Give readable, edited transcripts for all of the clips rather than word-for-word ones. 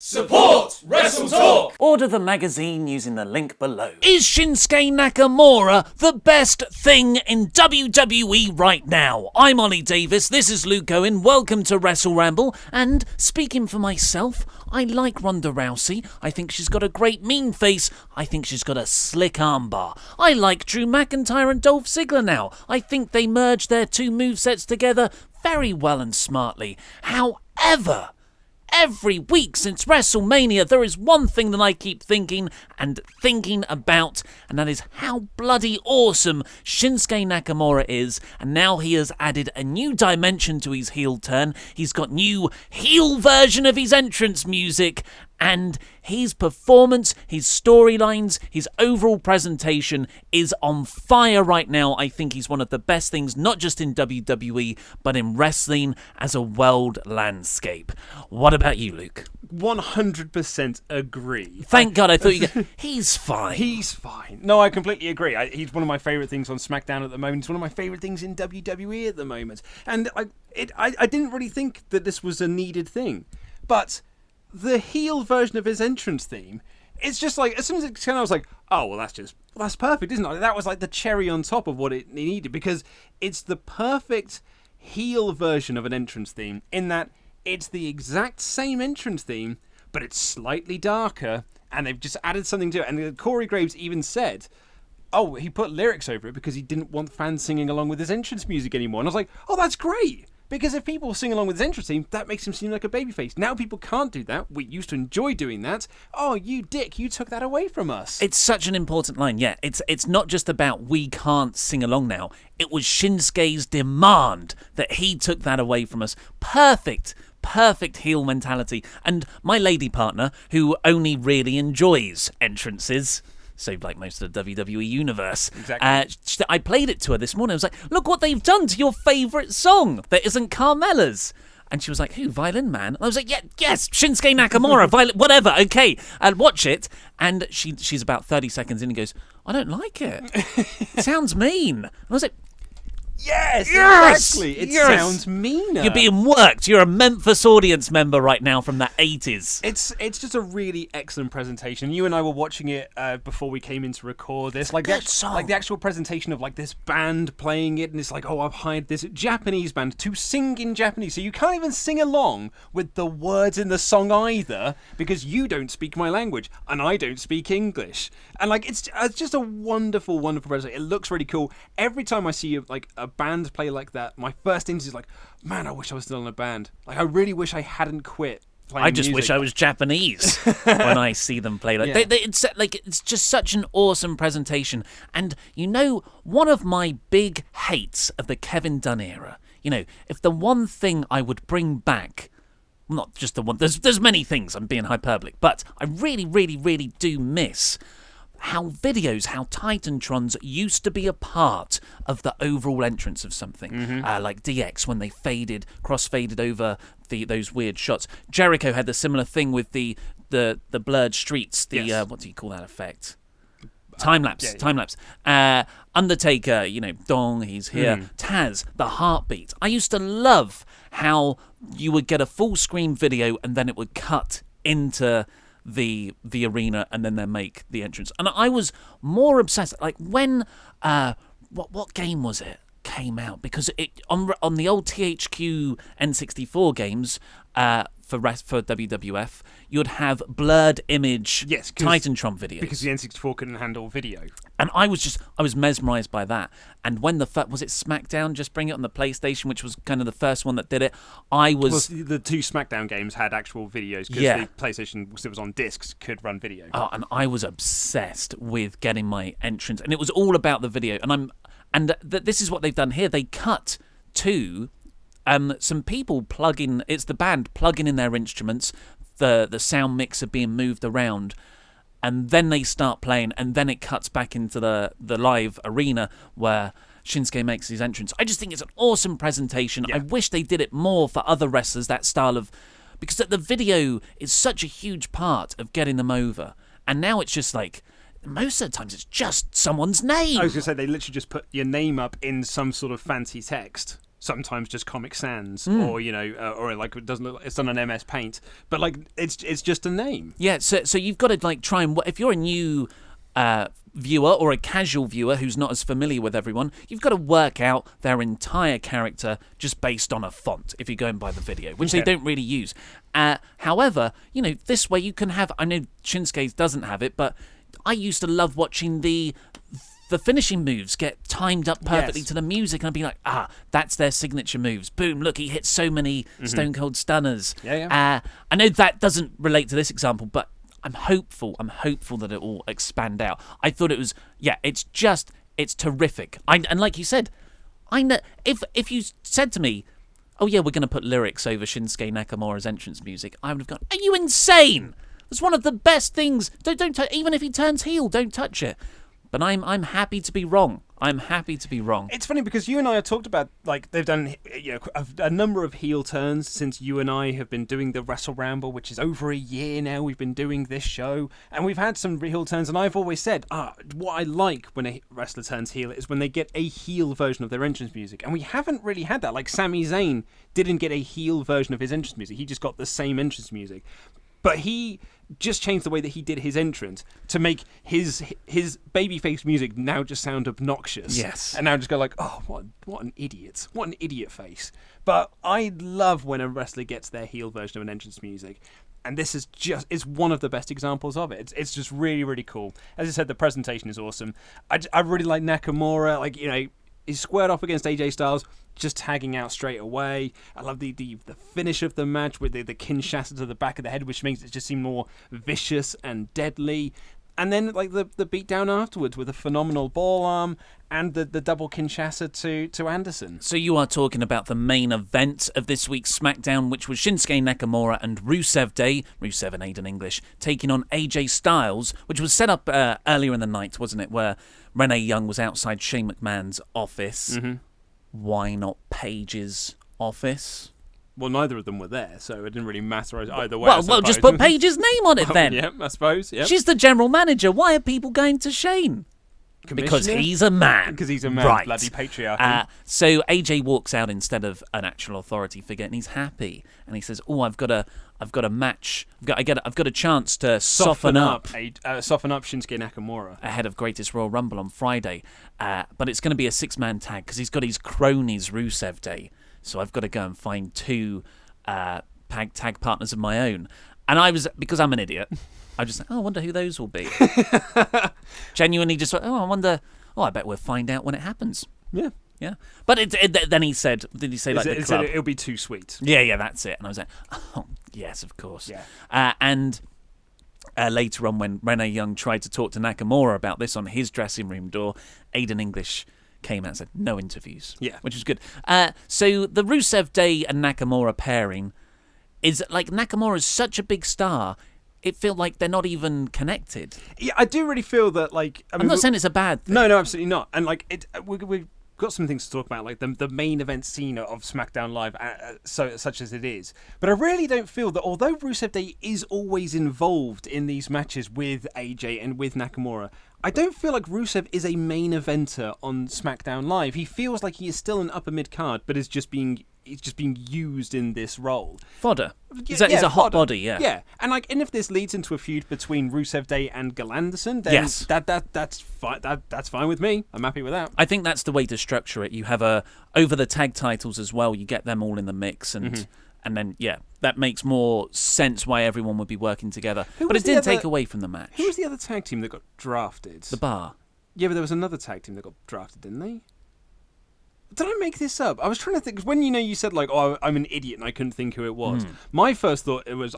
Support WrestleTalk! Order the magazine using the link below. Is Shinsuke Nakamura the best thing in WWE right now? I'm Ollie Davis, this is Luke Owen, welcome to WrestleRamble, and speaking for myself, I like Ronda Rousey. I think she's got a great mean face. I think she's got a slick armbar. I like Drew McIntyre and Dolph Ziggler now. I think they merged their two movesets together very well and smartly. However, every week since WrestleMania, there is one thing that I keep thinking about, and that is how bloody awesome Shinsuke Nakamura is, and now he has added a new dimension to his heel turn. He's got new heel version of his entrance music, and his performance, his storylines, his overall presentation is on fire right now. I think he's one of the best things, not just in WWE, but in wrestling as a world landscape. What about you, Luke? 100% agree. Thank God, I thought he's fine. He's fine. No, I completely agree. He's one of my favourite things on SmackDown at the moment. It's one of my favourite things in WWE at the moment. And I didn't really think that this was a needed thing. But the heel version of his entrance theme, it's just like, as soon as it came out, I was like, oh, well, that's perfect, isn't it? That was like the cherry on top of what it needed, because it's the perfect heel version of an entrance theme in that it's the exact same entrance theme, but it's slightly darker, and they've just added something to it. And Corey Graves even said, oh, he put lyrics over it because he didn't want fans singing along with his entrance music anymore. And I was like, oh, that's great. Because if people sing along with his entrance theme, that makes him seem like a babyface. Now people can't do that. We used to enjoy doing that. Oh, you dick, you took that away from us. It's such an important line, yeah. It's not just about we can't sing along now. It was Shinsuke's demand that he took that away from us. Perfect heel mentality. And my lady partner, who only really enjoys entrances, so like most of the WWE universe. Exactly. I played it to her this morning. I was like, look what they've done to your favourite song that isn't Carmella's. And she was like, who, Violin Man? And I was like, yes, Shinsuke Nakamura, Violin, whatever, okay. And watch it. And she's about 30 seconds in and goes, I don't like it. It sounds mean. And I was like, Yes, exactly. It sounds meaner. You're being worked. You're a Memphis audience member right now from the 80s. It's just a really excellent presentation. You and I were watching it before we came in to record this. Like the actual presentation of like this band playing it, and it's like, oh, I've hired this Japanese band to sing in Japanese, so you can't even sing along with the words in the song either, because you don't speak my language and I don't speak English. And like it's just a wonderful, wonderful presentation. It looks really cool. Every time I see like a band play like that, my first instinct is like, man, I wish I was still in a band. Like, I really wish I hadn't quit playing I just music. wish I was Japanese when I see them play. Like, Yeah. it's just such an awesome presentation. And you know, one of my big hates of the Kevin Dunn era, you know, if the one thing I would bring back, not just the one, there's many things, I'm being hyperbolic, but I really, really, really do miss how Titantrons used to be a part of the overall entrance of something. Like DX, when they cross-faded over those weird shots. Jericho had the similar thing with the blurred streets, Yes. what do you call that effect? Time-lapse. Yeah. Time-lapse. Undertaker, you know, dong, he's here. Taz, the heartbeat. I used to love how you would get a full-screen video and then it would cut into the arena, and then they make the entrance. And I was more obsessed, like when what game was it came out, because it on the old THQ N64 games for WWF, you'd have blurred image Titantron videos because the N64 couldn't handle video. And I was mesmerised by that. And when was it SmackDown just bring it on the PlayStation, which was kind of the first one that did it? Well, the two SmackDown games had actual videos because the PlayStation, because it was on discs, could run video. Oh, and I was obsessed with getting my entrance, and it was all about the video. This is what they've done here. They cut to some people it's the band plugging in their instruments, the sound mixer being moved around, and then they start playing, and then it cuts back into the live arena where Shinsuke makes his entrance. I just think it's an awesome presentation. Yeah. I wish they did it more for other wrestlers, that style of, because the video is such a huge part of getting them over, and now it's just like, most of the times it's just someone's name. I was going to say, they literally just put your name up in some sort of fancy text. sometimes just Comic Sans, or or like it doesn't look, it's done on MS Paint, but like it's just a name. Yeah, so you've got to like try and if you're a new viewer or a casual viewer who's not as familiar with everyone, you've got to work out their entire character just based on a font if you're going by the video, which they don't really use. However, this way you can have, I know Shinsuke doesn't have it, but I used to love watching the finishing moves get timed up perfectly to the music, and I'd be like, that's their signature moves. Boom, look, he hits so many Stone Cold Stunners. I know that doesn't relate to this example, but I'm hopeful that it will expand out. I thought it was, it's terrific. And like you said, I know if you said to me, oh yeah, we're going to put lyrics over Shinsuke Nakamura's entrance music, I would have gone, are you insane? It's one of the best things. Don't even if he turns heel, don't touch it. But I'm happy to be wrong. I'm happy to be wrong. It's funny because you and I have talked about, like, they've done a number of heel turns since you and I have been doing the WrestleRamble, which is over a year now. We've been doing this show, and we've had some heel turns, and I've always said, what I like when a wrestler turns heel is when they get a heel version of their entrance music, and we haven't really had that. Like, Sami Zayn didn't get a heel version of his entrance music. He just got the same entrance music. But he just changed the way that he did his entrance to make his babyface music now just sound obnoxious. Yes. And now just go like, oh, what an idiot. What an idiot face. But I love when a wrestler gets their heel version of an entrance music. And this is it's one of the best examples of it. It's just really, really cool. As I said, the presentation is awesome. I really like Nakamura. Like, he's squared off against AJ Styles, just tagging out straight away. I love the finish of the match with the Kinshasa to the back of the head, which makes it just seem more vicious and deadly. And then like the beatdown afterwards with a phenomenal ball arm and the double Kinshasa to Anderson. So you are talking about the main event of this week's SmackDown, which was Shinsuke Nakamura and Rusev Day, Rusev and Aiden English, taking on AJ Styles, which was set up earlier in the night, wasn't it, where Renee Young was outside Shane McMahon's office. Mm-hmm. Why not Paige's office? Well, neither of them were there, so it didn't really matter either way. Well, just put Paige's name on it then. Yeah, I suppose. Yep. She's the general manager. Why are people going to Shane? Because he's a man. Because he's a man, right. Bloody patriarchy. So AJ walks out instead of an actual authority figure, and he's happy. And he says, "Oh, I've got a match. I've got a chance to soften up Shinsuke Nakamura ahead of Greatest Royal Rumble on Friday. But it's going to be a 6-man tag because he's got his cronies Rusev Day. So I've got to go and find 2 tag partners of my own." And because I'm an idiot, I just like, I wonder who those will be. Genuinely just, I wonder, I bet we'll find out when it happens. Yeah. Yeah. But then he said, did he say like the club? It'll be too sweet. Yeah, that's it. And I was like, oh, yes, of course. Yeah. And later on when Renee Young tried to talk to Nakamura about this on his dressing room door, Aiden English came out and said, no interviews. Yeah. Which was good. So the Rusev Day and Nakamura pairing is like Nakamura's such a big star, it feels like they're not even connected. Yeah, I do really feel that, like... I'm not saying it's a bad thing. No, absolutely not. And, like, we've got some things to talk about, like the main event scene of SmackDown Live, such as it is. But I really don't feel that, although Rusev Day is always involved in these matches with AJ and with Nakamura, I don't feel like Rusev is a main eventer on SmackDown Live. He feels like he is still an upper mid-card, but is just being used in this role. Fodder. He's a hot body, yeah. Yeah, and if this leads into a feud between Rusev Day and Anderson, then yes. that's fine. That's fine with me. I'm happy with that. I think that's the way to structure it. You have over the tag titles as well. You get them all in the mix, and then that makes more sense why everyone would be working together. But it didn't take away from the match. Who was the other tag team that got drafted? The Bar. Yeah, but there was another tag team that got drafted, didn't they? Did I make this up? I was trying to think, because when you said like, "Oh, I'm an idiot," and I couldn't think who it was. My first thought it was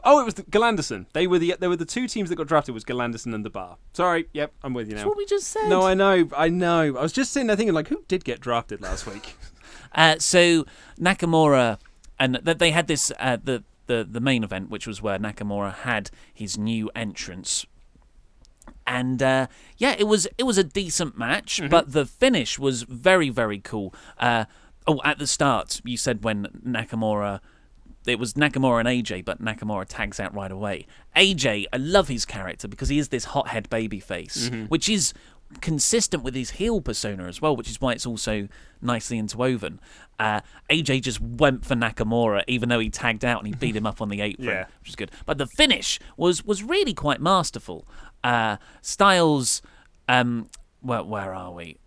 Anderson. They were the 2 teams that got drafted. Was Anderson and the Bar. Sorry, yep, I'm with you now. That's what we just said. No, I know. I was just sitting there thinking like, who did get drafted last week? So Nakamura, and they had this the main event, which was where Nakamura had his new entrance. And it was a decent match, but the finish was very, very cool. At the start, you said when it was Nakamura and AJ, but Nakamura tags out right away. AJ, I love his character because he is this hothead babyface, which is consistent with his heel persona as well, which is why it's also nicely interwoven. AJ just went for Nakamura, even though he tagged out and he beat him up on the apron, which is good. But the finish was really quite masterful. Styles, where are we?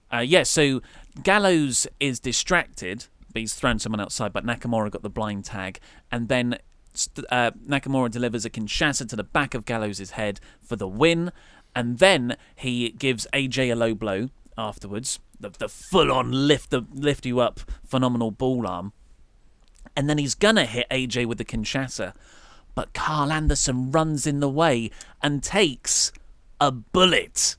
So Gallows is distracted, but he's thrown someone outside, but Nakamura got the blind tag, and then Nakamura delivers a Kinshasa to the back of Gallows' head for the win, and then he gives AJ a low blow afterwards, the full-on lift you up phenomenal ball arm, and then he's gonna hit AJ with the Kinshasa, but Carl Anderson runs in the way and takes a bullet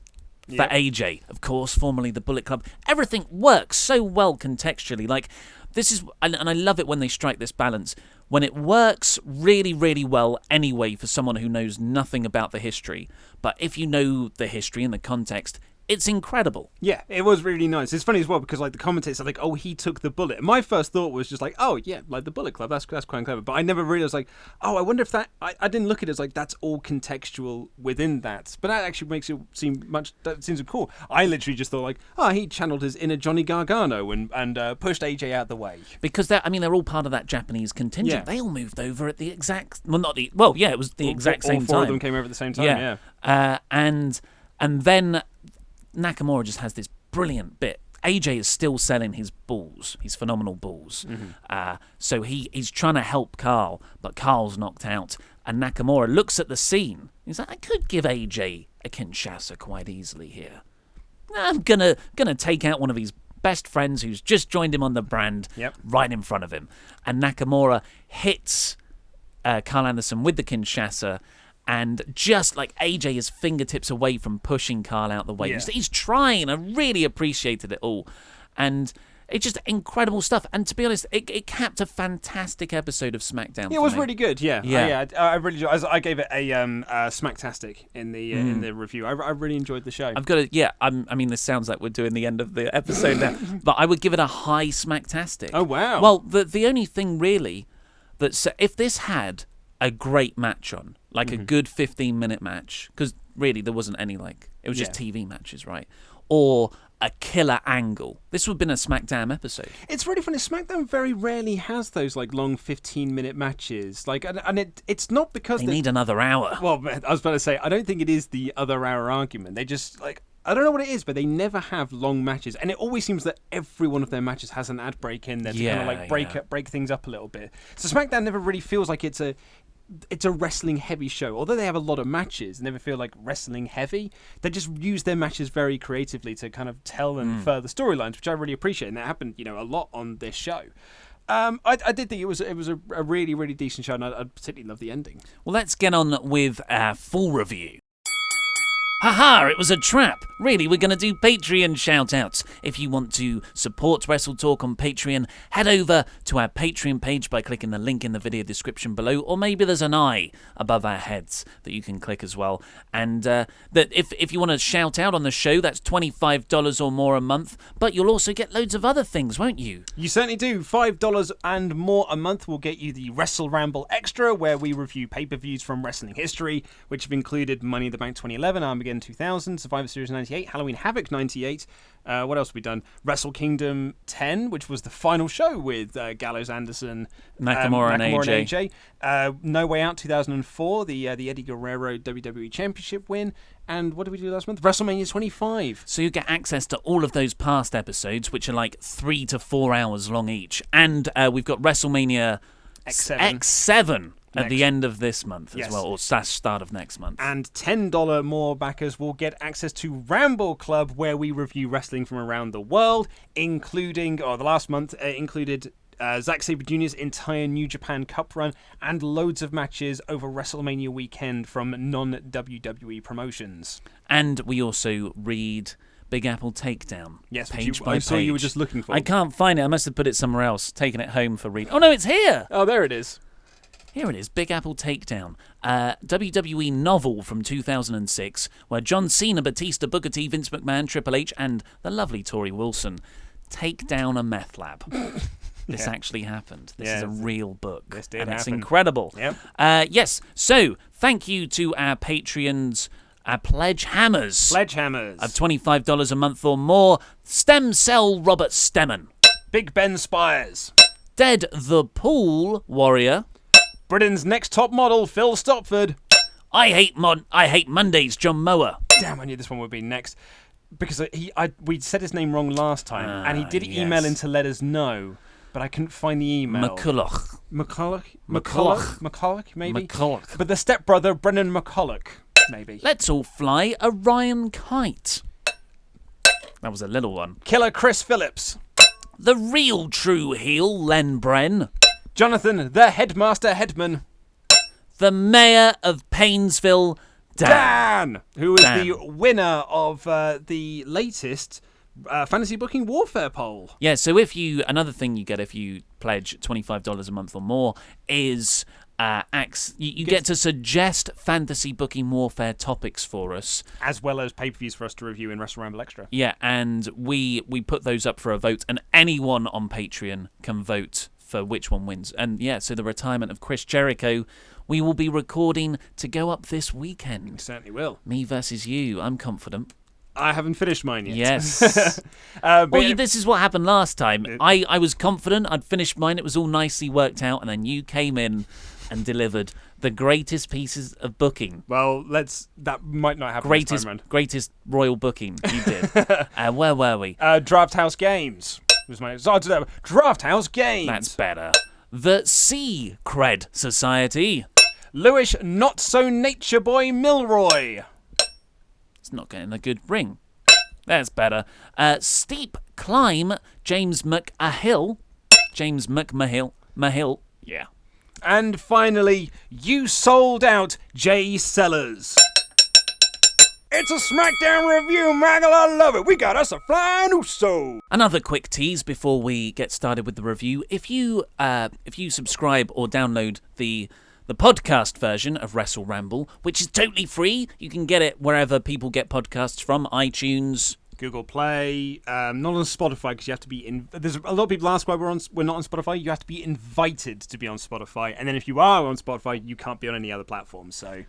for AJ, of course, formerly the Bullet Club. Everything works so well contextually. Like, this is, and I love it when they strike this balance, when it works really, really well anyway for someone who knows nothing about the history. But if you know the history and the context, it's incredible. Yeah, it was really nice. It's funny as well because like the commentators are like, "Oh, he took the bullet." My first thought was just like, "Oh yeah, like the Bullet Club. That's quite clever." But I never realized like, "Oh, I wonder if that." I didn't look at it as like that's all contextual within that. But that actually makes it seem much. That seems cool. I literally just thought like, "Oh, he channeled his inner Johnny Gargano and pushed AJ out the way." Because they're all part of that Japanese contingent. Yeah. They all moved over at the exact. Well, not the. Well, yeah, it was the exact same time. All four of them came over at the same time. Yeah. And then Nakamura just has this brilliant bit. AJ is still selling his balls, his phenomenal balls. So he's trying to help Carl, but Carl's knocked out. And Nakamura looks at the scene. He's like, I could give AJ a Kinshasa quite easily here. I'm gonna take out one of his best friends who's just joined him on the brand right in front of him. And Nakamura hits Carl Anderson with the Kinshasa. And just like AJ is fingertips away from pushing Carl out the way. He's trying. I really appreciated it all. And it's just incredible stuff. And to be honest, it capped a fantastic episode of SmackDown. Yeah, it was really good. I really I gave it a smacktastic in the review. I really enjoyed the show. I've got to, I mean, this sounds like we're doing the end of the episode now, but I would give it a high smacktastic. Oh, wow. Well, the only thing really that if this had a great match on, like a good 15-minute match, because really there wasn't any, like, it was just TV matches, right? Or a killer angle. This would have been a SmackDown episode. It's really funny. SmackDown very rarely has those like long 15-minute matches. Like, and it's not because they need another hour. Well, I was about to say, I don't think it is the other hour argument. They just like, I don't know what it is, but they never have long matches, and it always seems that every one of their matches has an ad break in there to kind of like break things up a little bit. So SmackDown never really feels like it's a wrestling heavy show. Although they have a lot of matches, they never feel like wrestling heavy. They just use their matches very creatively to kind of tell and further storylines, which I really appreciate, and that happened, a lot on this show. I did think it was a really, really decent show, and I particularly love the ending. Well, let's get on with our full review. Haha, it was a trap. Really, we're going to do Patreon shout-outs. If you want to support WrestleTalk on Patreon, head over to our Patreon page by clicking the link in the video description below, or maybe there's an eye above our heads that you can click as well. And that if you want to shout out on the show, that's $25 or more a month, but you'll also get loads of other things, won't you? You certainly do. $5 and more a month will get you the WrestleRamble Extra, where we review pay-per-views from wrestling history, which have included Money in the Bank 2011, Armageddon 2000, Survivor Series 98, Halloween Havoc 98. What else have we done? Wrestle Kingdom 10, which was the final show with Gallows, Anderson, Nakamura and AJ. No Way Out 2004, the Eddie Guerrero WWE Championship win. And what did we do last month? WrestleMania 25. So you get access to all of those past episodes, which are like 3 to 4 hours long each. And we've got WrestleMania X7. At the end of this month as well, or start of next month. And $10 more backers will get access to Ramble Club, where we review wrestling from around the world, including, the last month included Zack Sabre Jr.'s entire New Japan Cup run and loads of matches over WrestleMania weekend from non-WWE promotions. And we also read Big Apple Takedown. Yes, page by page. I saw you were just looking for it. I can't find it. I must have put it somewhere else, taken it home for read. Oh no, it's here! Oh, there it is. Here it is, Big Apple Takedown, WWE novel from 2006, where John Cena, Batista, Booker T, Vince McMahon, Triple H, and the lovely Tori Wilson take down a meth lab. This actually happened. This is a real book. This did and happen. It's incredible. Yep. Yes, so thank you to our Patreons Pledge Hammers. Sledgehammers. Of $25 a month or more. Stem Cell Robert Stemmen. Big Ben Spires. Dead the Pool Warrior. Britain's next top model, Phil Stopford. I hate Mondays, John Mower. Damn, I knew this one would be next. Because we said his name wrong last time, and he did email in to let us know, but I couldn't find the email. McCulloch, maybe? McCulloch. But the stepbrother, Brennan McCulloch, maybe. Let's all fly a Ryan kite. That was a little one. Killer Chris Phillips. The real true heel, Len Bren. Jonathan, the headmaster headman. The mayor of Painesville, Dan. Who is the winner of the latest fantasy booking warfare poll. Yeah, so another thing you get if you pledge $25 a month or more is you get to suggest fantasy booking warfare topics for us, as well as pay-per-views for us to review in WrestleRamble Extra. Yeah, and we put those up for a vote, and anyone on Patreon can vote for which one wins. And yeah, so the retirement of Chris Jericho, we will be recording to go up this weekend. We certainly will. Me versus you. I'm confident. I haven't finished mine yet. Yes. This is what happened last time. I was confident I'd finished mine. It was all nicely worked out, and then you came in and delivered the greatest pieces of booking. Well, that might not happen this time around. Greatest royal booking you did. Where were we? Draft House Games was my... Draft House Games. That's better. The Sea Cred Society. Lewis Not So Nature Boy Milroy. It's not getting a good ring. That's better. Steep Climb, James McMahill. James McMahill. Yeah. And finally, You Sold Out, Jay Sellers. It's a SmackDown review, Maggle. I love it. We got us a flying Uso. Another quick tease before we get started with the review. If you subscribe or download the podcast version of WrestleRamble, which is totally free, you can get it wherever people get podcasts from, iTunes, Google Play, not on Spotify because you have to be there's a lot of people ask why we're not on Spotify. You have to be invited to be on Spotify, and then if you are on Spotify, you can't be on any other platform. So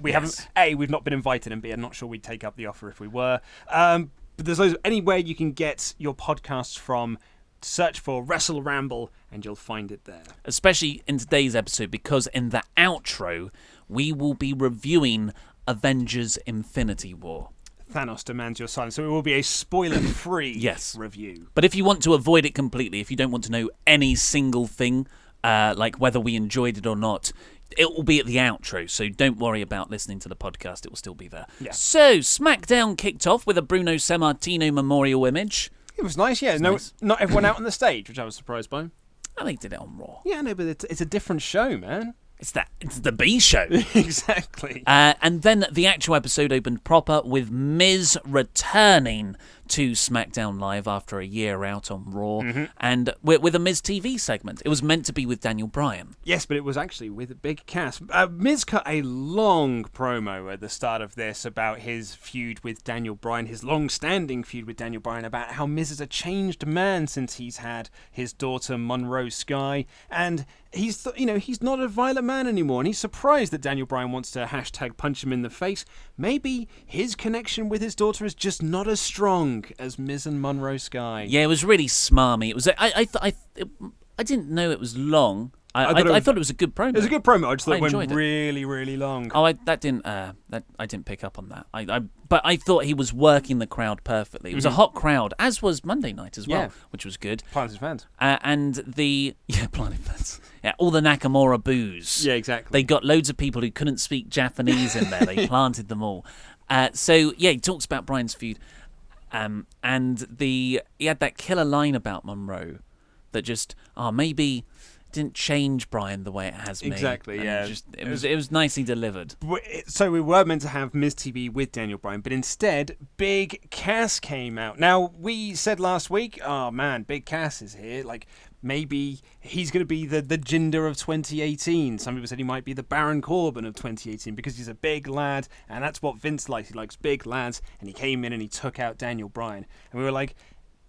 we've not been invited, and B, I'm not sure we'd take up the offer if we were. But there's anywhere you can get your podcasts from. Search for WrestleRamble and you'll find it there. Especially in today's episode, because in the outro we will be reviewing Avengers Infinity War. Thanos demands your silence, so it will be a spoiler-free review. But if you want to avoid it completely, if you don't want to know any single thing, like whether we enjoyed it or not, it will be at the outro, so don't worry about listening to the podcast, it will still be there. Yeah. So, SmackDown kicked off with a Bruno Sammartino memorial image. It was nice, yeah. Not everyone out on the stage, which I was surprised by. I think they did it on Raw. Yeah, no, but it's a different show, man. It's the B show. Exactly. And then the actual episode opened proper with Miz returning to SmackDown Live after a year out on Raw, and with a Miz TV segment. It was meant to be with Daniel Bryan. Yes, but it was actually with Big Cass. Miz cut a long promo at the start of this about his feud with Daniel Bryan, his long-standing feud with Daniel Bryan, about how Miz is a changed man since he's had his daughter Monroe Sky, and he's not a violent man anymore, and he's surprised that Daniel Bryan wants to #punch him in the face. Maybe his connection with his daughter is just not as strong as Miz and Monroe Sky. Yeah, it was really smarmy. It was. I didn't know it was long. I thought it was a good promo. It was a good promo. I just thought it went really, really long. Oh, I didn't pick up on that. But I thought he was working the crowd perfectly. It was a hot crowd, as was Monday night as well, which was good. Planted fans. Planted fans. Yeah, all the Nakamura boos. Yeah, exactly. They got loads of people who couldn't speak Japanese in there. They planted them all. He talks about Bryan's feud, and he had that killer line about Monroe that just maybe didn't change Bryan the way it has me. Exactly, yeah. It was nicely delivered. So we were meant to have Miz TV with Daniel Bryan, but instead, Big Cass came out. Now, we said last week, oh man, Big Cass is here. Like, maybe he's going to be the Jinder of 2018. Some people said he might be the Baron Corbin of 2018 because he's a big lad, and that's what Vince likes. He likes big lads, and he came in and he took out Daniel Bryan. And we were like,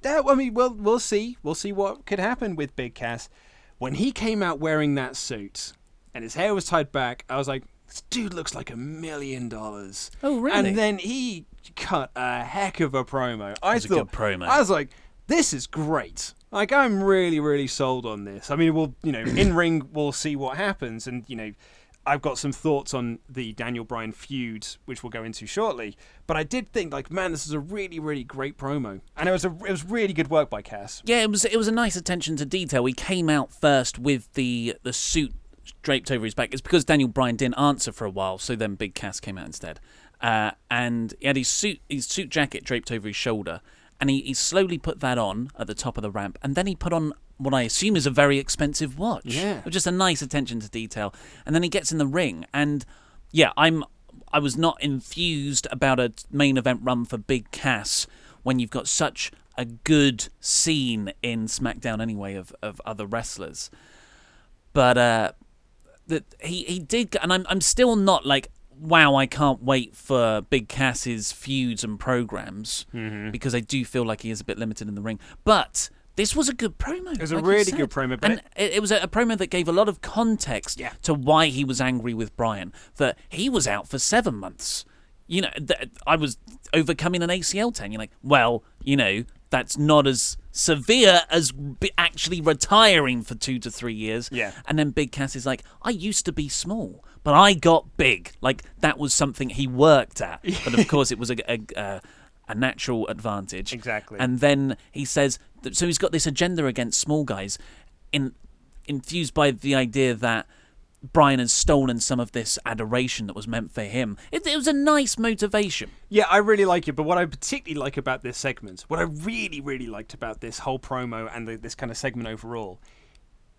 we'll see. We'll see what could happen with Big Cass. When he came out wearing that suit and his hair was tied back, I was like, this dude looks like $1 million. Oh, really? And then he cut a heck of a promo. It was a good promo. I was like, this is great. Like, I'm really, really sold on this. I mean, we'll, in ring, we'll see what happens. And, I've got some thoughts on the Daniel Bryan feud, which we'll go into shortly. But I did think, like, man, this is a really, really great promo. And it was really good work by Cass. Yeah, it was a nice attention to detail. He came out first with the suit draped over his back. It's because Daniel Bryan didn't answer for a while, so then Big Cass came out instead. And he had his suit jacket draped over his shoulder. And he slowly put that on at the top of the ramp. And then he put on what I assume is a very expensive watch. Yeah. Just a nice attention to detail. And then he gets in the ring. And yeah, I was not enthused about a main event run for Big Cass when you've got such a good scene in SmackDown anyway of other wrestlers. But he did, and I'm still not like, wow, I can't wait for Big Cass's feuds and programs because I do feel like he is a bit limited in the ring. But this was a good promo. It was a really good promo. But it was a promo that gave a lot of context to why he was angry with Bryan, that he was out for 7 months. I was overcoming an ACL tear. You're like, well, that's not as severe as actually retiring for 2 to 3 years. Yeah. And then Big Cass is like, I used to be small, but I got big. Like, that was something he worked at. But of course, it was a natural advantage. Exactly. And then he says, so he's got this agenda against small guys, infused by the idea that Bryan has stolen some of this adoration that was meant for him. It was a nice motivation. Yeah, I really like it. But what I particularly like about this segment, what I really, really liked about this whole promo and this kind of segment overall,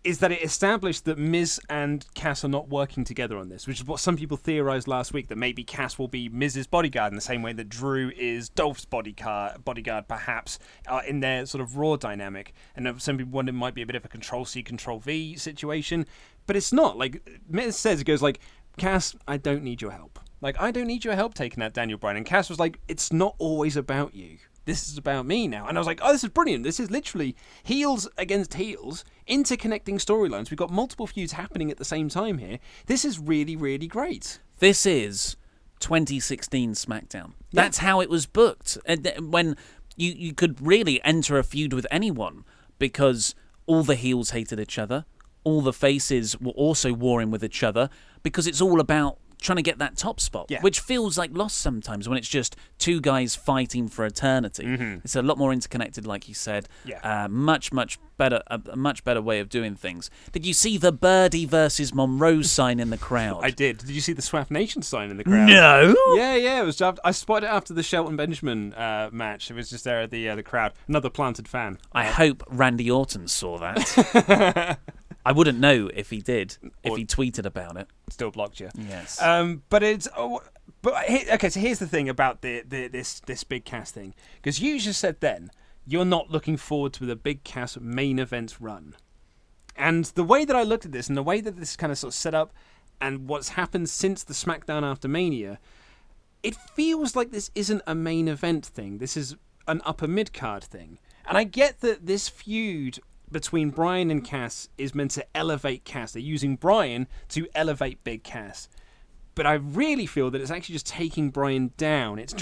is that it established that Miz and Cass are not working together on this, which is what some people theorized last week, that maybe Cass will be Miz's bodyguard in the same way that Drew is Dolph's bodyguard perhaps, in their sort of Raw dynamic. And some people wonder it might be a bit of a Control-C, Control-V situation. But it's not. Like, Miz says, it goes like, Cass, I don't need your help. Like, I don't need your help taking out Daniel Bryan. And Cass was like, it's not always about you. This is about me now. And I was like, oh, this is brilliant. This is literally heels against heels, interconnecting storylines. We've got multiple feuds happening at the same time here. This is really, really great. This is 2016 SmackDown. That's how it was booked. When you could really enter a feud with anyone because all the heels hated each other. All the faces were also warring with each other because it's all about trying to get that top spot, which feels like lost sometimes when it's just two guys fighting for eternity. It's a lot more interconnected, like you said. Much better, a much better way of doing things. Did you see the Birdie versus Monroe sign in the crowd? I did. Did you see the Swaff Nation sign in the crowd? No. Yeah. It was. I spotted it after the Shelton Benjamin match. It was just there at the crowd. Another planted fan. I hope Randy Orton saw that. I wouldn't know if he did, if he tweeted about it. Still blocked you. Yes. But it's... okay, so here's the thing about this Big Cass thing. Because you just said then, you're not looking forward to the Big Cass main event run. And the way that I looked at this, and the way that this kind of sort of set up, and what's happened since the SmackDown After Mania, it feels like this isn't a main event thing. This is an upper mid-card thing. And I get that this feud between Bryan and Cass is meant to elevate Cass. They're using Bryan to elevate Big Cass. But I really feel that it's actually just taking Bryan down. It's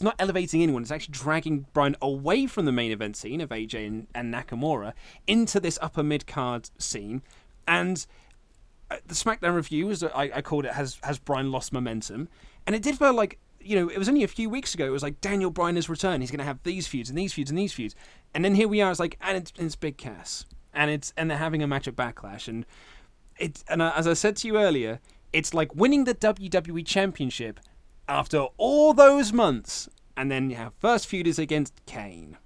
not elevating anyone. It's actually dragging Bryan away from the main event scene of AJ and Nakamura into this upper mid-card scene. And the SmackDown review, as I called it, has Bryan lost momentum. And it did feel like, it was only a few weeks ago. It was like, Daniel Bryan has returned. He's going to have these feuds and these feuds and these feuds. And then here we are. It's like, and it's Big Cass, and they're having a match at Backlash, and as I said to you earlier, it's like winning the WWE Championship after all those months, and then you have first feud is against Kane.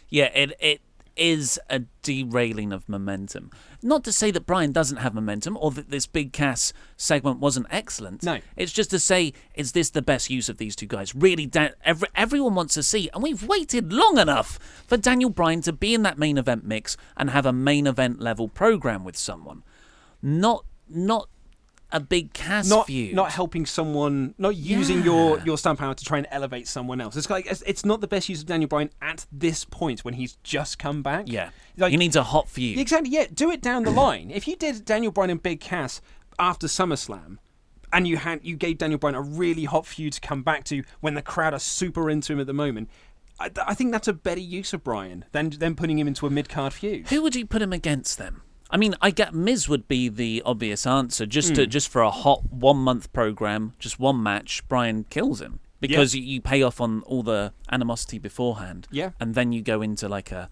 Yeah, it is a derailing of momentum. Not to say that Bryan doesn't have momentum or that this Big Cass segment wasn't excellent. No. It's just to say, is this the best use of these two guys? Really, everyone wants to see, and we've waited long enough for Daniel Bryan to be in that main event mix and have a main event level program with someone. Not a Big Cass feud. Not helping someone, not using your star power to try and elevate someone else. It's like it's not the best use of Daniel Bryan at this point when he's just come back. Yeah, like, he needs a hot feud. Exactly. Yeah, do it down the line. If you did Daniel Bryan and Big Cass after SummerSlam, and you gave Daniel Bryan a really hot feud to come back to when the crowd are super into him at the moment. I think that's a better use of Bryan than putting him into a mid-card feud. Who would you put him against then? I mean, I get Miz would be the obvious answer. Just for a hot 1 month program, just one match, Bryan kills him because you pay off on all the animosity beforehand. Yeah, and then you go into like I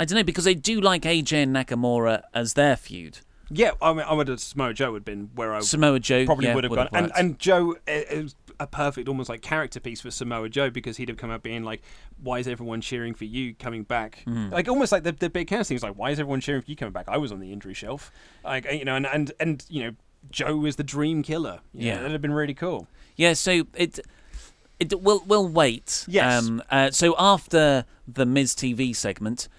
don't know, because they do like AJ and Nakamura as their feud. Yeah, I mean, I would have Samoa Joe would have been where I Samoa Joe probably would have gone, and Joe is a perfect almost like character piece for Samoa Joe, because he'd have come out being like, why is everyone cheering for you coming back? Like almost like the Big Cass thing is like, why is everyone cheering for you coming back? I was on the injury shelf, like, you know, and you know, Joe is the dream killer. That'd have been really cool. Yeah, so we'll wait. Yes. So after the Miz TV segment,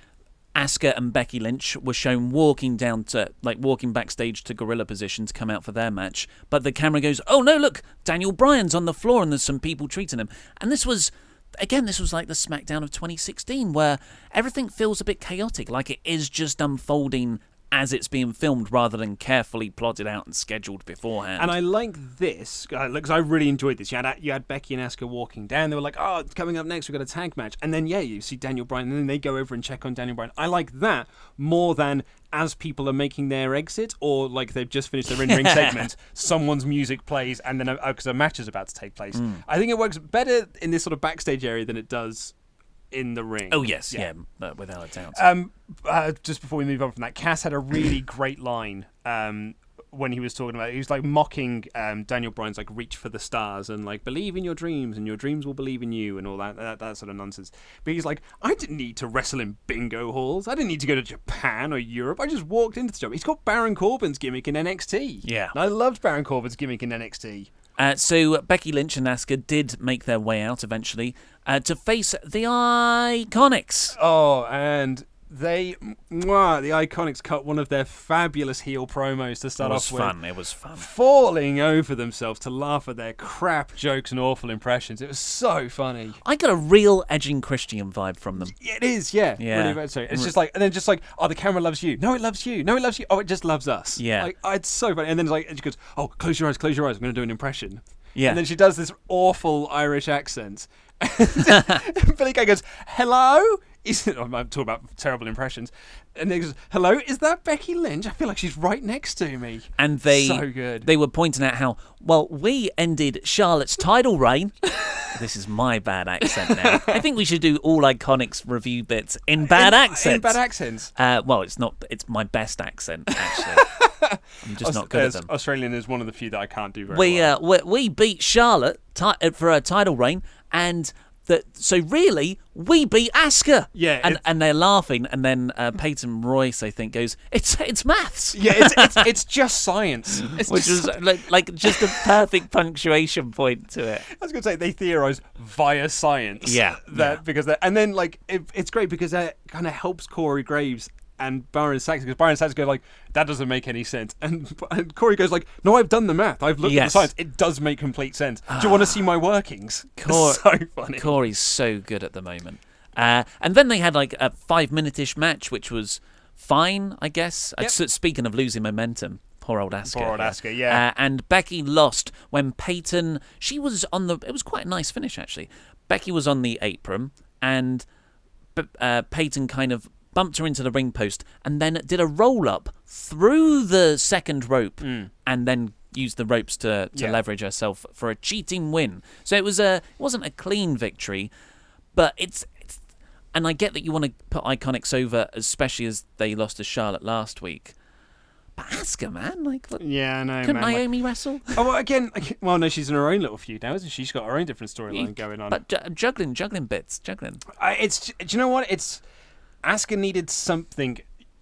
Asuka and Becky Lynch were shown walking backstage to gorilla position to come out for their match. But the camera goes, oh no, look, Daniel Bryan's on the floor and there's some people treating him. And this was like the SmackDown of 2016, where everything feels a bit chaotic, like it is just unfolding as it's being filmed rather than carefully plotted out and scheduled beforehand. And I like this, because I really enjoyed this. You had Becky and Asuka walking down. They were like, oh, coming up next, we've got a tag match. And then, you see Daniel Bryan, and then they go over and check on Daniel Bryan. I like that more than as people are making their exit, or like they've just finished their in-ring segment, someone's music plays, and then because a match is about to take place. I think it works better in this sort of backstage area than it does in the ring. Oh yes, yeah, without a doubt. Just before we move on from that, Cass had a really great line when he was talking about it. He was like mocking Daniel Bryan's like reach for the stars and like believe in your dreams and your dreams will believe in you and all that sort of nonsense. But he's like, I didn't need to wrestle in bingo halls. I didn't need to go to Japan or Europe. I just walked into the job. He's got Baron Corbin's gimmick in NXT. Yeah, and I loved Baron Corbin's gimmick in NXT. So Becky Lynch and Asuka did make their way out eventually to face the Iiconics. Oh, and the Iiconics cut one of their fabulous heel promos to start off with. It was fun. Falling over themselves to laugh at their crap jokes and awful impressions. It was so funny. I got a real edging Christian vibe from them. It is, yeah. Really, sorry. It's just like, and then just like, oh, the camera loves you. No, it loves you. No, it loves you. Oh, it just loves us. Yeah. Like, it's so funny. And then it's like, and she goes, oh, close your eyes. I'm going to do an impression. Yeah. And then she does this awful Irish accent. Billy Kay goes, hello? I'm talking about terrible impressions. And he goes, hello, is that Becky Lynch? I feel like she's right next to me. And so good. They were pointing out how, well, we ended Charlotte's title reign. This is my bad accent now. I think we should do all Iconics review bits in bad accents. In bad accents? Well, it's not. It's my best accent, actually. I'm just not good at them. Australian is one of the few that I can't do very well. We beat Charlotte for her title reign, and so really we beat Asuka. Yeah, and they're laughing, and then Peyton Royce, I think, goes, "It's maths." Yeah, it's just science. Which was like just a perfect punctuation point to it. I was going to say they theorize via science. Yeah, because and then like it's great because that kind of helps Corey Graves and Byron Saxton, because Byron Saxton go like, that doesn't make any sense, and Corey goes like, no, I've done the math, I've looked at the science, it does make complete sense. Do you want to see my workings? It's so funny. Corey's so good at the moment. And then they had like a 5-minute-ish match, which was fine, I guess. Yep. Speaking of losing momentum, poor old Asuka. Yeah. And Becky lost when Peyton, she was on it was quite a nice finish actually. Becky was on the apron, and Peyton kind of bumped her into the ring post and then did a roll-up through the second rope and then used the ropes to leverage herself for a cheating win. So it wasn't a clean victory, but it's and I get that you want to put Iconics over, especially as they lost to Charlotte last week. But Asuka, man, like, look, yeah, I know. Couldn't Naomi wrestle? Oh, well, no, she's in her own little feud now, isn't she? She's got her own different storyline going on. But juggling bits. Do you know what? Asuka needed something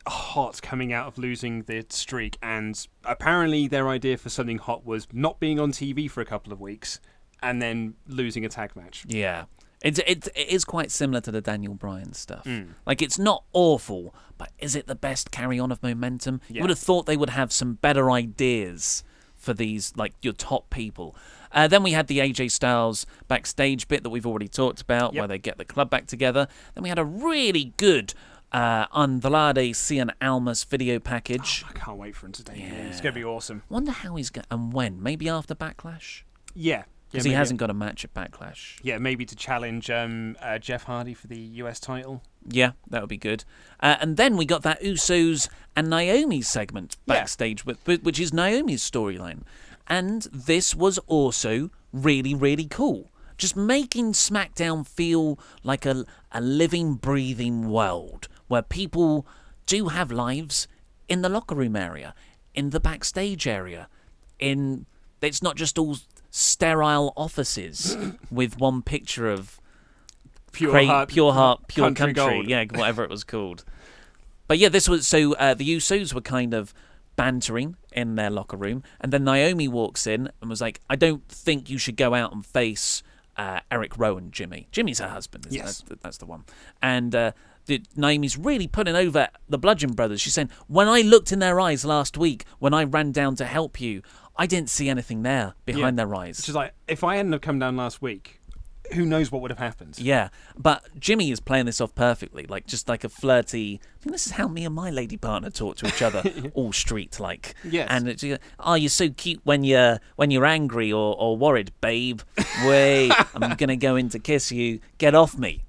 hot coming out of losing the streak, and apparently their idea for something hot was not being on TV for a couple of weeks and then losing a tag match. Yeah. It is quite similar to the Daniel Bryan stuff. Like, it's not awful, but is it the best carry-on of momentum? Yeah. You would have thought they would have some better ideas for these, like, your top people. Then we had the AJ Styles backstage bit that we've already talked about, where they get the club back together. Then we had a really good Andrade Cien Almas video package. I can't wait for him to debut. It's going to be awesome. Wonder how he's going and when. Maybe after Backlash? Yeah. Because he hasn't got a match at Backlash. Yeah, maybe to challenge Jeff Hardy for the US title. Yeah, that would be good. And then we got that Usos and Naomi segment backstage, which is Naomi's storyline. And this was also really, really cool. Just making SmackDown feel like a living, breathing world where people do have lives in the locker room area, in the backstage area. It's not just all sterile offices with one picture of pure heart, pure country, gold. Yeah, whatever it was called. But yeah, this was so the Usos were kind of bantering in their locker room, and then Naomi walks in and was like, "I don't think you should go out and face Eric Rowan, Jimmy. Jimmy's her husband. Yes, that's the one." And Naomi's really putting over the Bludgeon Brothers. She's saying, "When I looked in their eyes last week, when I ran down to help you, I didn't see anything there behind their eyes." She's like, if I hadn't have come down last week, who knows what would have happened? Yeah, but Jimmy is playing this off perfectly, just like a flirty. This is how me and my lady partner talk to each other, all street-like. Yes. And it's, you're so cute when you're angry or worried, babe. Wait, I'm gonna go in to kiss you. Get off me.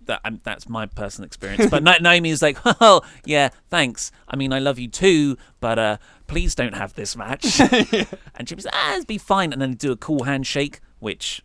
That's my personal experience. But Naomi is like, "Oh, yeah, thanks. I mean, I love you too, but please don't have this match." And Jimmy's like, "It'll be fine." And then do a cool handshake, which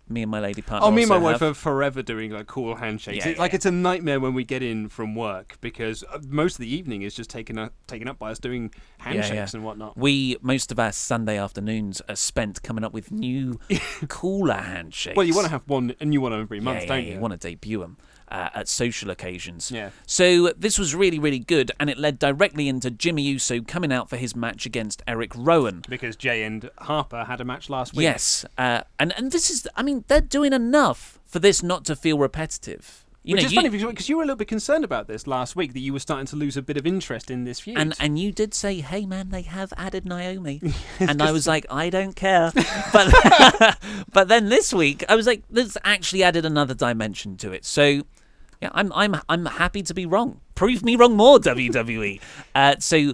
me and my lady partner me and my also wife have. are forever doing like cool handshakes. Yeah, It's a nightmare when we get in from work because most of the evening is just taken up by us doing handshakes and whatnot. Most of our Sunday afternoons are spent coming up with new, cooler handshakes. Well, you want to have a new one every month, don't you? You want to debut them at social occasions. Yeah. So this was really, really good, and it led directly into Jimmy Uso coming out for his match against Eric Rowan. Because Jay and Harper had a match last week. Yes, and this is, they're doing enough for this not to feel repetitive. Which is funny because you were a little bit concerned about this last week, that you were starting to lose a bit of interest in this feud. And you did say, "Hey man, they have added Naomi," and I was like, "I don't care." But then this week, I was like, "This actually added another dimension to it." So yeah, I'm happy to be wrong. Prove me wrong more, WWE. So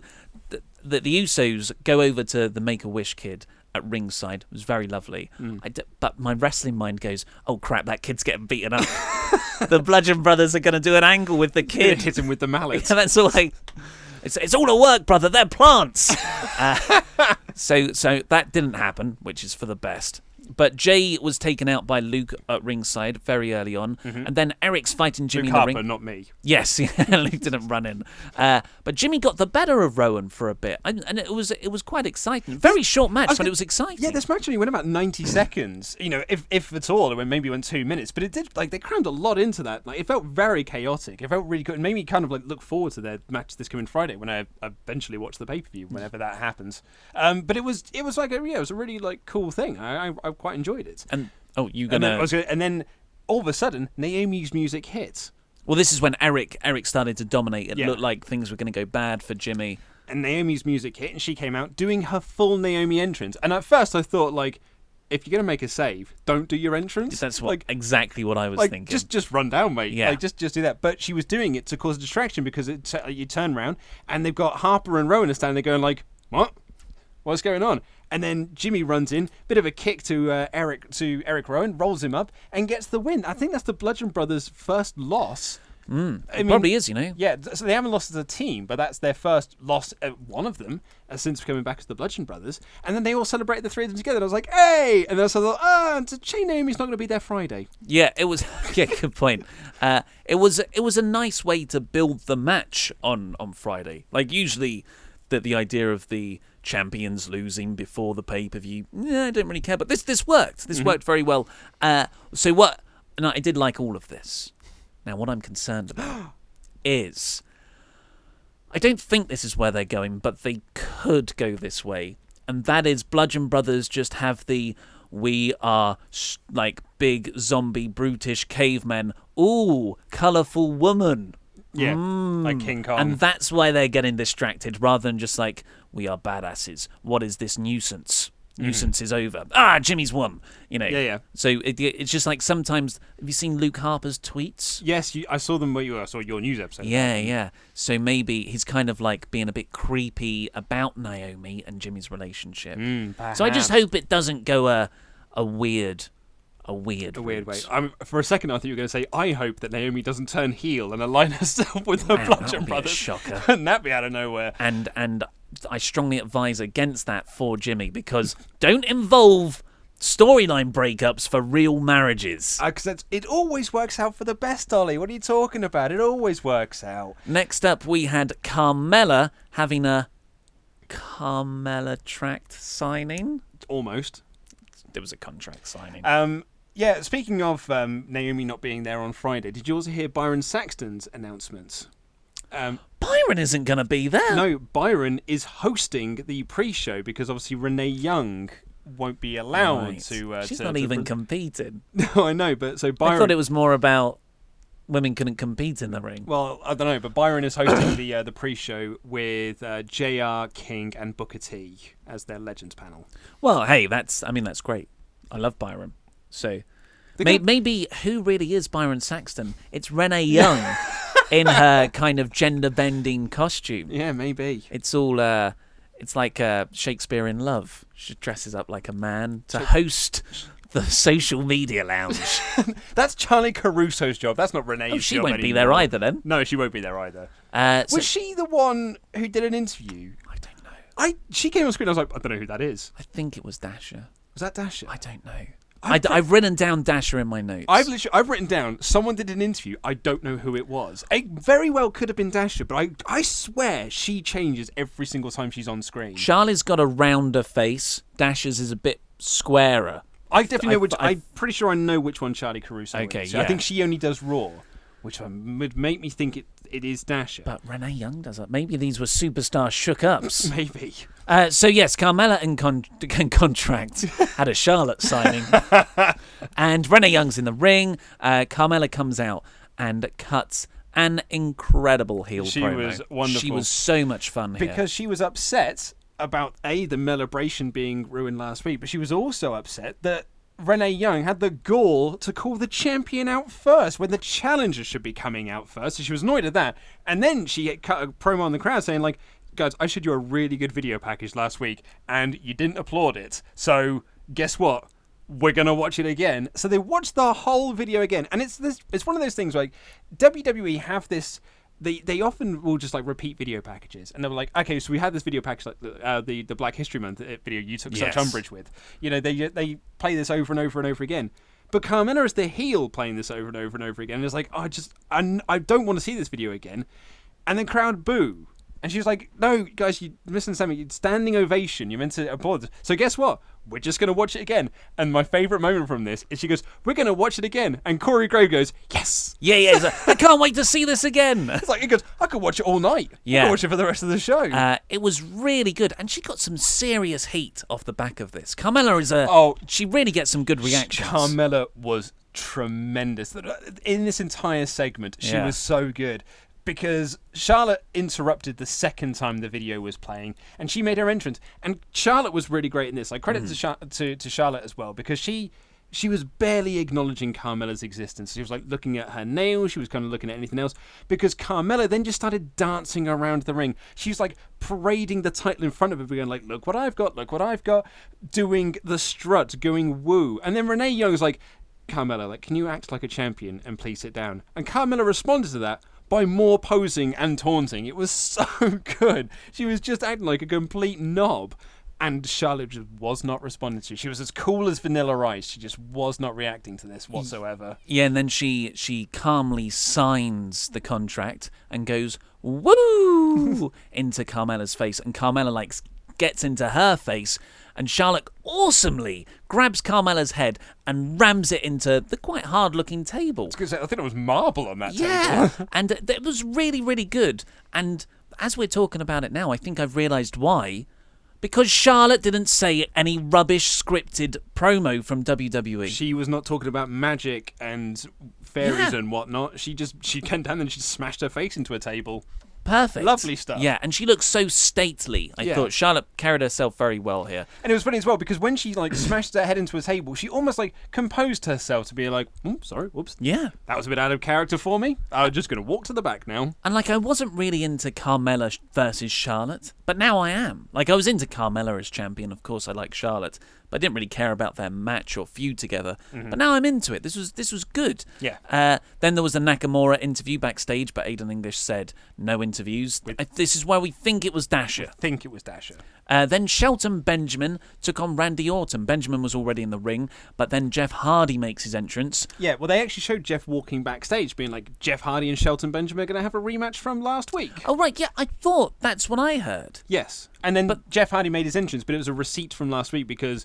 the Usos go over to the Make-A-Wish kid at ringside. It was very lovely. But my wrestling mind goes, "Oh crap, that kid's getting beaten up." The Bludgeon Brothers are going to do an angle with the kid. Hit him with the mallet. Yeah, that's all. It's all a work, brother. They're plants. So that didn't happen, which is for the best. But Jay was taken out by Luke at ringside very early on, and then Eric's fighting Jimmy Luke in the Harper, ring. not me. Yes, Luke didn't run in, but Jimmy got the better of Rowan for a bit, and it was quite exciting. Very short match, but it was exciting. Yeah, this match only went about 90 seconds. If at all, it maybe went 2 minutes, but it did. They crammed a lot into that. It felt very chaotic. It felt really good. It made me kind of look forward to their match this coming Friday when I eventually watch the pay-per-view whenever that happens. But it was a really cool thing. I quite enjoyed it. And and then all of a sudden Naomi's music hit. Well, this is when Eric started to dominate. It looked like things were going to go bad for Jimmy. And Naomi's music hit, and she came out doing her full Naomi entrance. And at first I thought, if you're going to make a save, don't do your entrance. That's exactly what I was thinking. Just run down, mate. Yeah. Just do that. But she was doing it to cause a distraction because you turn around and they've got Harper and Rowan standing there going what? What's going on? And then Jimmy runs in, bit of a kick to Eric Rowan, rolls him up, and gets the win. I think that's the Bludgeon Brothers' first loss. Probably is, Yeah, so they haven't lost as a team, but that's their first loss, one of them, since coming back as the Bludgeon Brothers. And then they all celebrated the three of them together. And I was like, hey! And then I thought, and Shane Naomi's not going to be there Friday. Yeah, it was. Yeah, good point. It was a nice way to build the match on Friday. Usually, the idea of the champions losing before the pay-per-view, I don't really care. But this worked. This worked very well. So what? And I did like all of this. Now, what I'm concerned about is, I don't think this is where they're going, but they could go this way. And that is Bludgeon Brothers just have we are big zombie brutish cavemen. Ooh, colourful woman. Yeah, like King Kong. And that's why they're getting distracted rather than just we are badasses. What is this nuisance? nuisance is over. Jimmy's won. Yeah. So it's just like sometimes. Have you seen Luke Harper's tweets? Yes, I saw them. I saw your news episode. Yeah. So maybe he's kind of like being a bit creepy about Naomi and Jimmy's relationship. So I just hope it doesn't go a weird way. For a second, I thought you were going to say, I hope that Naomi doesn't turn heel and align herself with the Bludgeon Brothers. Shocker. And that'd be out of nowhere. And I strongly advise against that for Jimmy, because don't involve storyline breakups for real marriages. Because it always works out for the best, Ollie. What are you talking about? It always works out. Next up, we had Carmella having a Carmella tract signing. Almost. There was a contract signing. Yeah, speaking of Naomi not being there on Friday, did you also hear Byron Saxton's announcements? Byron isn't going to be there. No, Byron is hosting the pre-show because obviously Renee Young won't be allowed to... She's not even competing. No, I know, but so Byron... I thought it was more about women couldn't compete in the ring. Well, I don't know, but Byron is hosting the pre-show with JR, King and Booker T as their Legends panel. Well, hey, that's great. I love Byron. So maybe who really is Byron Saxton? It's Renee Young in her kind of gender-bending costume. Yeah, maybe. It's all it's like Shakespeare in Love. She dresses up like a man to host the social media lounge. That's Charlie Caruso's job. That's not Renee's job. She won't anymore. be there either then. No, she won't be there either. So was she the one who did an interview? I don't know. She came on screen. I was like, I don't know who that is. I think it was Dasher. Was that Dasher? I don't know. I've written down Dasher in my notes. I've written down someone did an interview. I don't know who it was. It very well could have been Dasher, but I swear she changes every single time she's on screen. Charlie's got a rounder face. Dasher's is a bit squarer. I definitely know which. I'm pretty sure I know which one Charlie Caruso is. Yeah. I think she only does Raw, which would make me think it is Dasher. But Renee Young does it. Maybe these were superstar shook-ups. Maybe. So yes, Carmella and Contract had a Charlotte signing. And Renee Young's in the ring. Carmella comes out and cuts an incredible heel promo. She was wonderful. She was so much fun here. Because she was upset about, the celebration being ruined last week, but she was also upset that Renee Young had the gall to call the champion out first when the challenger should be coming out first. So she was annoyed at that. And then she cut a promo on the crowd saying, like, guys, I showed you a really good video package last week and you didn't applaud it. So guess what? We're going to watch it again. So they watched the whole video again. And it's one of those things like WWE have this... They often will just like repeat video packages, and they were like, okay, so we had this video package, like the Black History Month video you took such umbrage with. They play this over and over and over again. But Carmella is the heel playing this over and over and over again. And it's like, I don't want to see this video again. And then crowd boo. And she was like, no, guys, you misunderstand me. It's standing ovation. You're meant to applaud. So guess what? We're just going to watch it again. And my favourite moment from this is she goes, we're going to watch it again. And Corey Grove goes, yes. Yeah. Like, I can't wait to see this again. It's like, he goes, I could watch it all night. Yeah. I could watch it for the rest of the show. It was really good. And she got some serious heat off the back of this. Carmella is she really gets some good reactions. Carmella was tremendous. In this entire segment, she was so good. Because Charlotte interrupted the second time the video was playing, and she made her entrance. And Charlotte was really great in this. Like, credit to Charlotte as well, because she was barely acknowledging Carmella's existence. She was like looking at her nails. She was kind of looking at anything else. Because Carmella then just started dancing around the ring. She was like parading the title in front of her, going like, look what I've got, doing the strut, going woo. And then Renee Young was like, Carmella, like, can you act like a champion and please sit down? And Carmella responded to that by more posing and taunting. It was so good. She was just acting like a complete knob. And Charlotte just was not responding to it. She was as cool as vanilla ice. She just was not reacting to this whatsoever. Yeah, and then she calmly signs the contract and goes, woo, into Carmella's face. And Carmella, like, gets into her face. And Charlotte awesomely grabs Carmella's head and rams it into the quite hard-looking table. I think it was marble on that table. Yeah, and it was really, really good. And as we're talking about it now, I think I've realised why. Because Charlotte didn't say any rubbish scripted promo from WWE. She was not talking about magic and fairies and whatnot. She came down and she smashed her face into a table. Perfect. Lovely stuff. Yeah, and she looks so stately. I thought Charlotte carried herself very well here. And it was funny as well because when she smashed her head into a table, she almost composed herself to be like, sorry, whoops. Yeah. That was a bit out of character for me. I'm just going to walk to the back now. And I wasn't really into Carmella versus Charlotte, but now I am. I was into Carmella as champion. Of course, I like Charlotte, but I didn't really care about their match or feud together. Mm-hmm. But now I'm into it. This was good. Yeah. Then there was a Nakamura interview backstage, but Aidan English said no interviews. This is where we think it was Dasher. Then Shelton Benjamin took on Randy Orton. Benjamin was already in the ring, but then Jeff Hardy makes his entrance. Yeah, well, they actually showed Jeff walking backstage, being like, Jeff Hardy and Shelton Benjamin are going to have a rematch from last week. Oh, right, yeah, I thought that's what I heard. Yes, and then Jeff Hardy made his entrance, but it was a receipt from last week because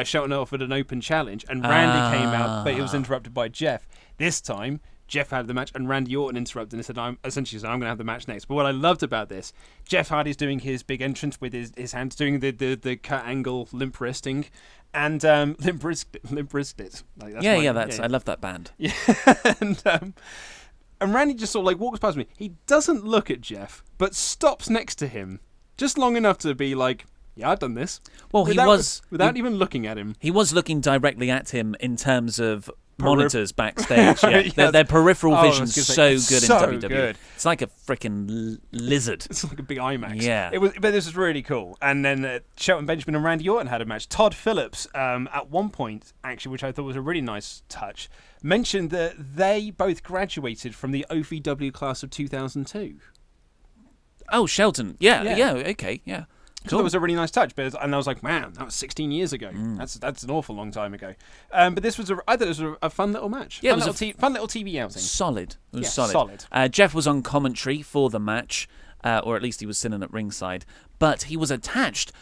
Shelton offered an open challenge, and Randy came out, but it was interrupted by Jeff. This time, Jeff had the match, and Randy Orton interrupted and said, I'm going to have the match next. But what I loved about this, Jeff Hardy's doing his big entrance with his hands doing the cut angle limp wristing, and limp wristed. I love that band. Yeah, and Randy just sort of walks past me. He doesn't look at Jeff, but stops next to him just long enough to be like, yeah, I've done this. Well, without even looking at him. He was looking directly at him in terms of monitors backstage. Yeah. Their peripheral vision's so good in WWE. Good. It's like a freaking lizard. It's like a big IMAX. Yeah. But this was really cool. And then Shelton Benjamin and Randy Orton had a match. Todd Phillips, at one point, actually, which I thought was a really nice touch, mentioned that they both graduated from the OVW class of 2002. Oh, Shelton. Yeah, okay, yeah. Cool. It was a really nice touch, and I was like, man, that was 16 years ago. That's an awful long time ago. But this was I thought it was a fun little match. Yeah, fun little TV outing. Solid. It was solid. Jeff was on commentary for the match, or at least he was sitting at ringside, but he was attacked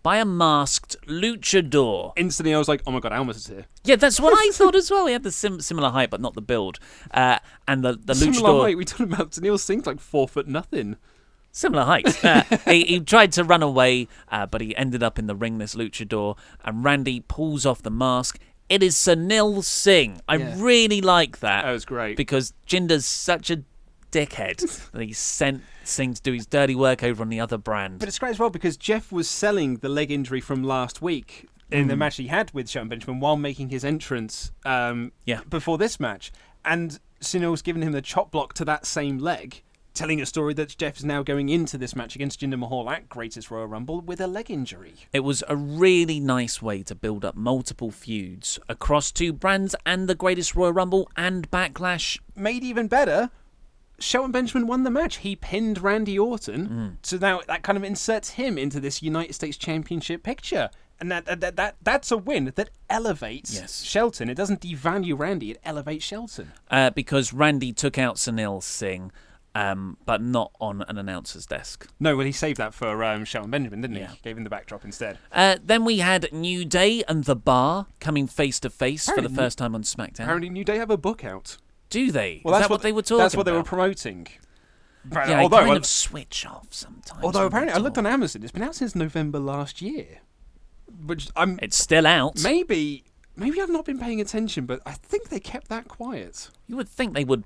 by a masked luchador. Instantly, I was like, oh my god, Almas is here. Yeah, that's what I thought as well. He had the similar height, but not the build. And the luchador... Similar height? We talking about Daniel Singh's 4 foot nothing. Similar height. He tried to run away, but he ended up in the ring, this luchador, and Randy pulls off the mask. It is Sunil Singh. I really like that. That was great. Because Jinder's such a dickhead that he sent Singh to do his dirty work over on the other brand. But it's great as well because Jeff was selling the leg injury from last week in the match he had with Shelton Benjamin while making his entrance before this match. And Sunil's given him the chop block to that same leg, telling a story that Jeff is now going into this match against Jinder Mahal at Greatest Royal Rumble with a leg injury. It was a really nice way to build up multiple feuds across two brands and the Greatest Royal Rumble and Backlash. Made even better, Shelton Benjamin won the match. He pinned Randy Orton, so now that kind of inserts him into this United States Championship picture. And that's a win that elevates Shelton. It doesn't devalue Randy, it elevates Shelton. Because Randy took out Sunil Singh, but not on an announcer's desk. No, well, he saved that for Shelton Benjamin, didn't he? Yeah. Gave him the backdrop instead. Then we had New Day and The Bar coming face-to-face for the first time on SmackDown. Apparently New Day have a book out. Do they? Well, Is that what they were talking about? That's what they were promoting. Yeah, although, I kind of switch off sometimes. Although apparently, I looked on Amazon, it's been out since November last year. Which It's still out. Maybe I've not been paying attention, but I think they kept that quiet. You would think they would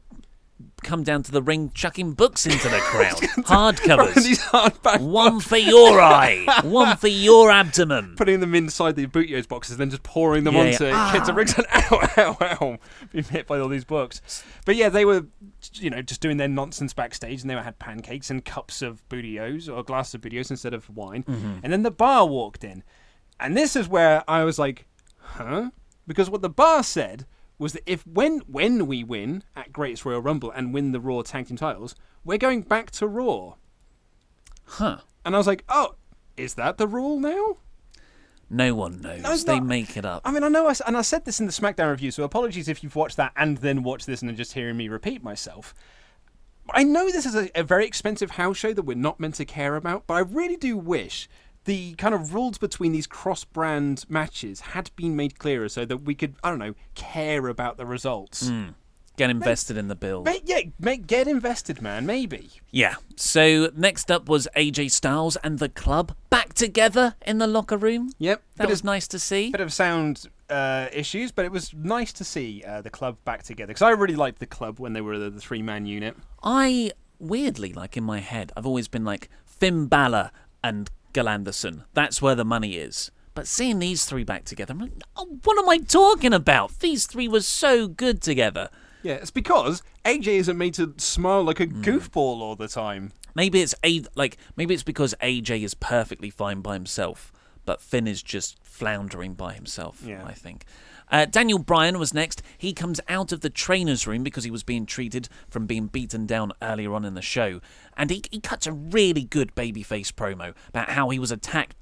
come down to the ring chucking books into the crowd. Hardcovers. One for your eye. One for your abdomen. Putting them inside the Bootio's boxes, then just pouring them onto kids at ringside. Ow. Being hit by all these books. But yeah, they were, just doing their nonsense backstage, and they had pancakes and cups of Bootio's, or glasses of Bootio's instead of wine. Mm-hmm. And then the Bar walked in. And this is where I was like, huh? Because what the Bar said was that when we win at Greatest Royal Rumble and win the Raw Tag Team titles, we're going back to Raw. Huh. And I was like, oh, is that the rule now? No one knows. No, they make it up. I mean, I know, and I said this in the SmackDown review, so apologies if you've watched that and then watched this and are just hearing me repeat myself. I know this is a very expensive house show that we're not meant to care about, but I really do wish the kind of rules between these cross-brand matches had been made clearer so that we could, care about the results. Get invested in the build. Get invested, man, maybe. Yeah. So next up was AJ Styles and the Club back together in the locker room. Yep. That was nice to see. Bit of sound issues, but it was nice to see the Club back together, because I really liked the Club when they were the three-man unit. I weirdly, like in my head, I've always been like Finn Balor and Anderson. That's where the money is. But seeing these three back together, I'm like, oh, what am I talking about? These three were so good together. Yeah, it's because AJ isn't made to smile like a goofball all the time. Maybe it's because AJ is perfectly fine by himself, but Finn is just floundering by himself, I think. Daniel Bryan was next. He comes out of the trainer's room because he was being treated from being beaten down earlier on in the show. And he cuts a really good babyface promo about how he was attacked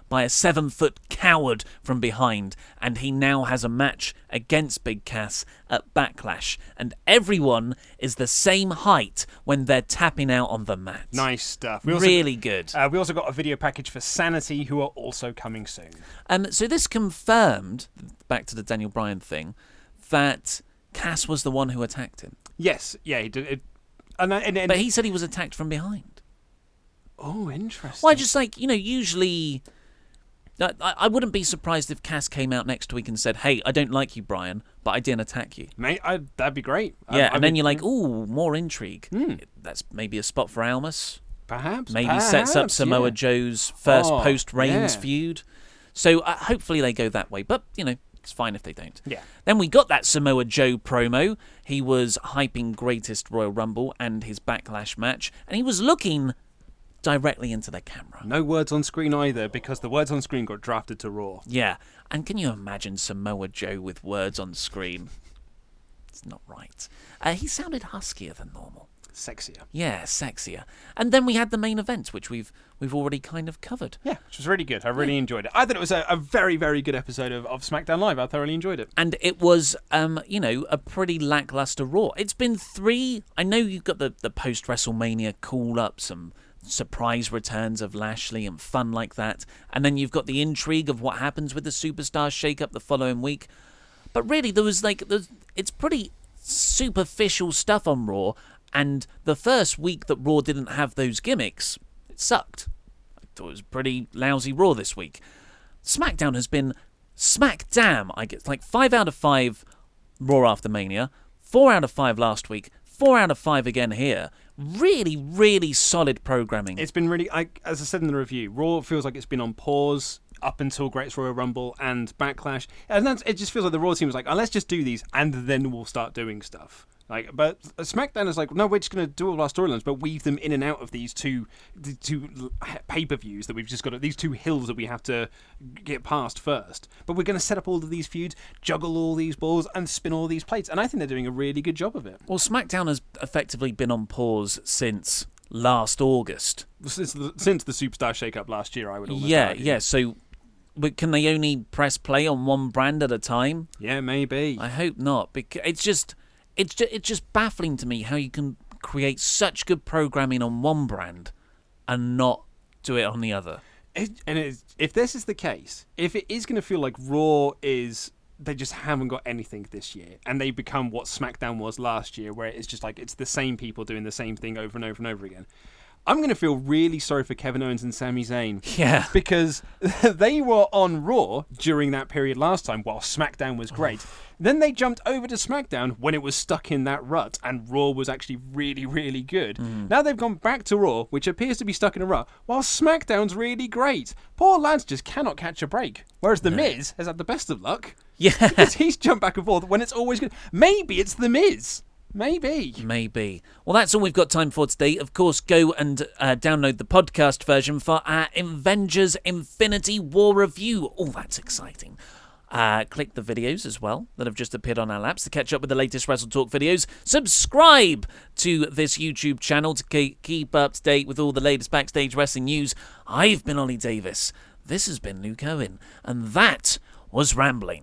by a 7-foot coward from behind, and he now has a match against Big Cass at Backlash, and everyone is the same height when they're tapping out on the mat. Nice stuff. Really good. We also got a video package for Sanity, who are also coming soon. So this confirmed, back to the Daniel Bryan thing, that Cass was the one who attacked him. Yes, yeah, he did. But he said he was attacked from behind. Oh, interesting. Well, just like, usually... I wouldn't be surprised if Cass came out next week and said, hey, I don't like you, Brian, but I didn't attack you. Mate, that'd be great. Yeah, and then you're like, ooh, more intrigue. That's maybe a spot for Almas. Perhaps. Maybe sets up Samoa Joe's first post-Reigns feud. So hopefully they go that way. But, it's fine if they don't. Yeah. Then we got that Samoa Joe promo. He was hyping Greatest Royal Rumble and his Backlash match, and he was looking directly into the camera. No words on screen either, because the words on screen got drafted to Raw. Yeah, and can you imagine Samoa Joe with words on screen? It's not right. He sounded huskier than normal. Sexier. Yeah, sexier. And then we had the main event, which we've already kind of covered. Yeah, which was really good. I really enjoyed it. I thought it was a very, very good episode of SmackDown Live. I thoroughly enjoyed it. And it was, a pretty lackluster Raw. It's been 3... I know you've got the post-WrestleMania call-ups and surprise returns of Lashley and fun like that, and then you've got the intrigue of what happens with the Superstar shake-up the following week. But really, it's pretty superficial stuff on Raw, and the first week that Raw didn't have those gimmicks, it sucked. I thought it was a pretty lousy Raw this week. SmackDown has been smack-damn. I get 5 out of 5 Raw after Mania, 4 out of 5 last week, 4 out of 5 again here. Really, really solid programming. It's been really, as I said in the review, Raw feels like it's been on pause up until Greatest Royal Rumble and Backlash. And it just feels like the Raw team was like, let's just do these and then we'll start doing stuff. But SmackDown is like, no, we're just going to do all our storylines, but weave them in and out of the two pay-per-views that we've just got, these 2 hills that we have to get past first. But we're going to set up all of these feuds, juggle all these balls, and spin all these plates. And I think they're doing a really good job of it. Well, SmackDown has effectively been on pause since last August. Since the Superstar shake-up last year, I would almost argue. Yeah. So, but can they only press play on one brand at a time? Yeah, maybe. I hope not, because it's just baffling to me how you can create such good programming on one brand and not do it on the other. If this is the case, if it is going to feel like Raw is, they just haven't got anything this year, and they become what SmackDown was last year, where it's just like it's the same people doing the same thing over and over and over again, I'm going to feel really sorry for Kevin Owens and Sami Zayn. Yeah. Because they were on Raw during that period last time while SmackDown was great. Then they jumped over to SmackDown when it was stuck in that rut and Raw was actually really, really good. Now they've gone back to Raw, which appears to be stuck in a rut, while SmackDown's really great. Poor lads just cannot catch a break. Whereas The Miz has had the best of luck. Yeah. Because he's jumped back and forth when it's always good. Maybe it's The Miz. Maybe. Well, that's all we've got time for today. Of course, go and download the podcast version for our Avengers Infinity War review. Oh, that's exciting. Click the videos as well that have just appeared on our laps to catch up with the latest WrestleTalk videos. Subscribe to this YouTube channel to keep up to date with all the latest backstage wrestling news. I've been Ollie Davis. This has been Luke Owen. And that was Rambling.